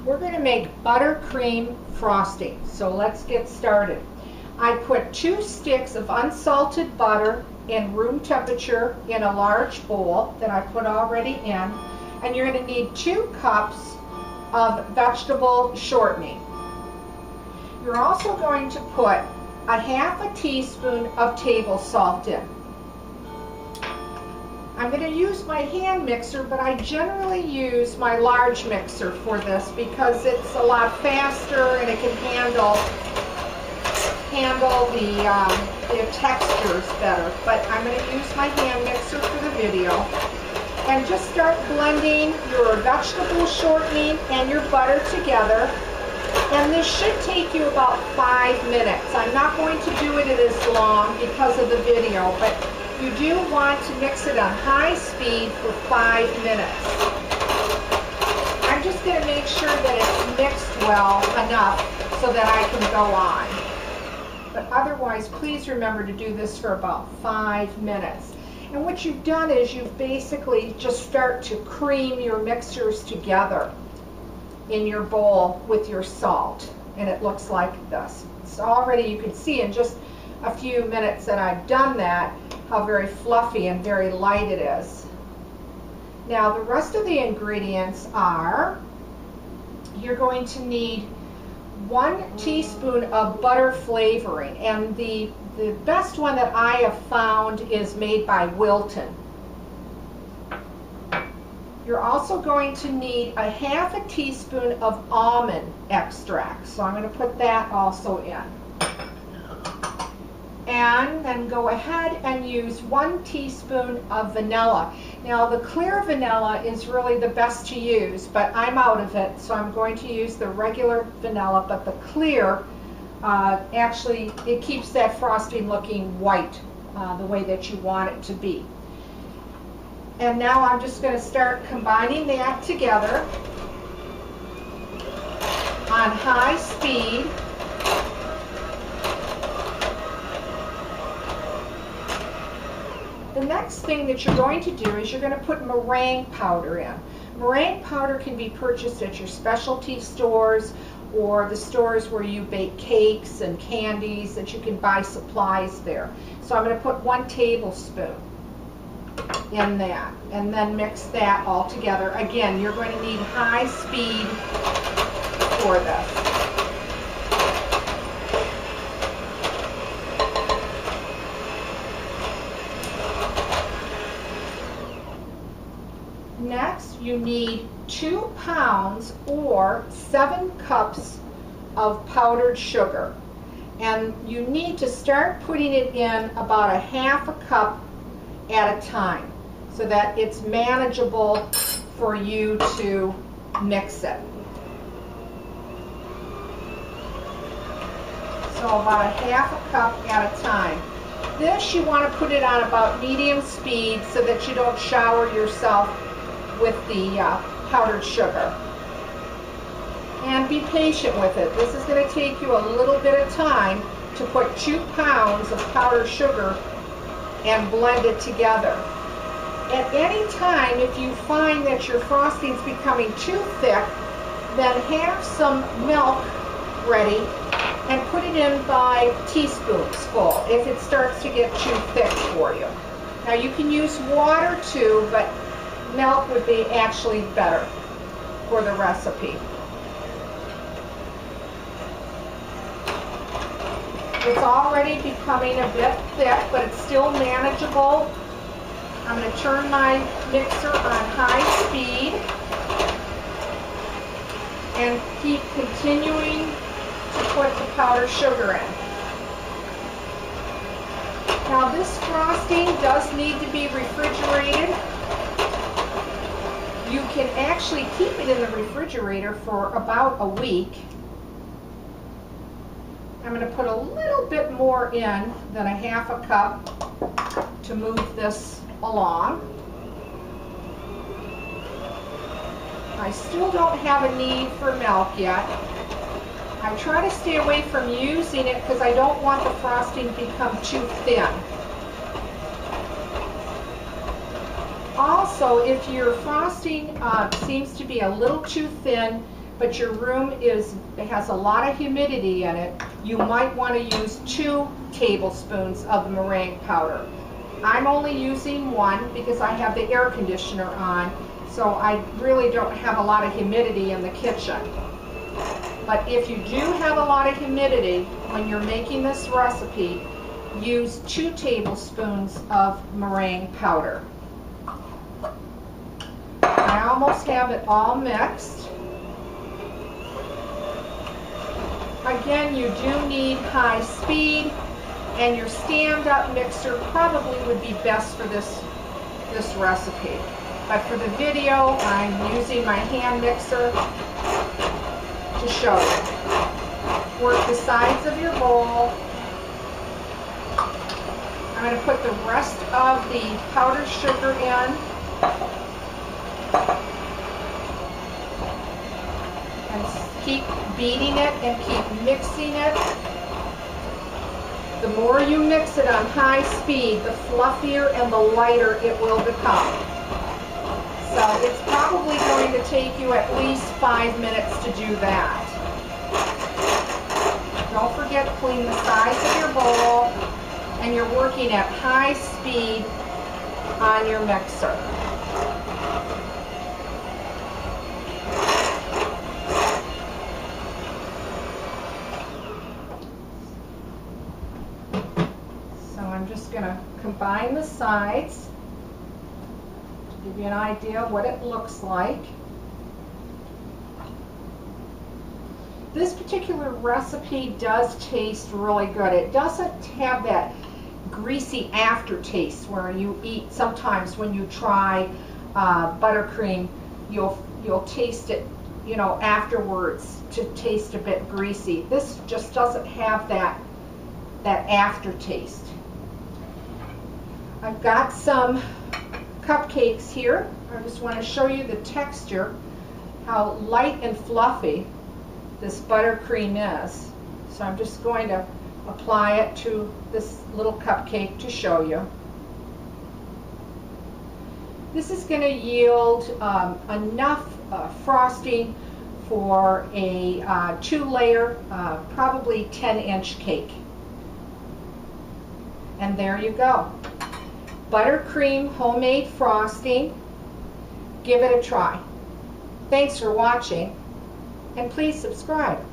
We're going to make buttercream frosting, so let's get started. I put 2 sticks of unsalted butter in room temperature in a large bowl that I put already in, and you're going to need 2 cups of vegetable shortening. You're also going to put a half a teaspoon of table salt in. I'm going to use my hand mixer, but I generally use my large mixer for this because it's a lot faster and it can handle the textures better. But I'm going to use my hand mixer for the video. And just start blending your vegetable shortening and your butter together. And this should take you about 5 minutes. I'm not going to do it as long because of the video, but you do want to mix it on high speed for 5 minutes. I'm just going to make sure that it's mixed well enough so that I can go on. But otherwise, please remember to do this for about 5 minutes. And what you've done is you've basically just start to cream your mixtures together in your bowl with your salt. And it looks like this. So already you can see in just a few minutes that I've done that how very fluffy and very light it is. Now the rest of the ingredients are, you're going to need 1 teaspoon of butter flavoring, and the best one that I have found is made by Wilton. You're also going to need a half a teaspoon of almond extract, so I'm going to put that also in. And then go ahead and use 1 teaspoon of vanilla. Now the clear vanilla is really the best to use, but I'm out of it, so I'm going to use the regular vanilla, but the clear, actually it keeps that frosting looking white the way that you want it to be. And now I'm just going to start combining that together on high speed. The next thing that you're going to do is you're going to put meringue powder in. Meringue powder can be purchased at your specialty stores or the stores where you bake cakes and candies, that you can buy supplies there. So I'm going to put 1 tablespoon in that and then mix that all together. Again, you're going to need high speed for this. Next, you need 2 pounds or 7 cups of powdered sugar. And you need to start putting it in about a half a cup at a time so that it's manageable for you to mix it. So about a half a cup at a time. This you want to put it on about medium speed so that you don't shower yourself with the powdered sugar. And be patient with it. This is going to take you a little bit of time to put 2 pounds of powdered sugar and blend it together. At any time, if you find that your frosting's becoming too thick, then have some milk ready and put it in by teaspoons full if it starts to get too thick for you. Now you can use water too, but milk would be actually better for the recipe. It's already becoming a bit thick, but it's still manageable. I'm going to turn my mixer on high speed and keep continuing to put the powdered sugar in. Now this frosting does need to be refrigerated. You can actually keep it in the refrigerator for about a week. I'm going to put a little bit more in than a half a cup to move this along. I still don't have a need for milk yet. I try to stay away from using it because I don't want the frosting to become too thin. Also, if your frosting seems to be a little too thin, but your room it has a lot of humidity in it, you might want to use 2 tablespoons of the meringue powder. I'm only using 1 because I have the air conditioner on, so I really don't have a lot of humidity in the kitchen. But if you do have a lot of humidity when you're making this recipe, use 2 tablespoons of meringue powder. I almost have it all mixed. Again, you do need high speed, and your stand-up mixer probably would be best for this recipe. But for the video, I'm using my hand mixer to show you. Work the sides of your bowl. I'm going to put the rest of the powdered sugar in. And keep beating it and keep mixing it. The more you mix it on high speed, the fluffier and the lighter it will become. So it's probably going to take you at least 5 minutes to do that. Don't forget to clean the sides of your bowl, and you're working at high speed on your mixer. So I'm just going to combine the sides to give you an idea of what it looks like. This particular recipe does taste really good. It doesn't have that greasy aftertaste where you eat. Sometimes when you try buttercream, you'll taste it, you know, afterwards to taste a bit greasy. This just doesn't have that aftertaste. I've got some cupcakes here. I just want to show you the texture, how light and fluffy this buttercream is. So I'm just going to apply it to this little cupcake to show you. This is going to yield enough frosting for a 2-layer, probably 10-inch cake. And there you go. Buttercream homemade frosting. Give it a try. Thanks for watching, and please subscribe.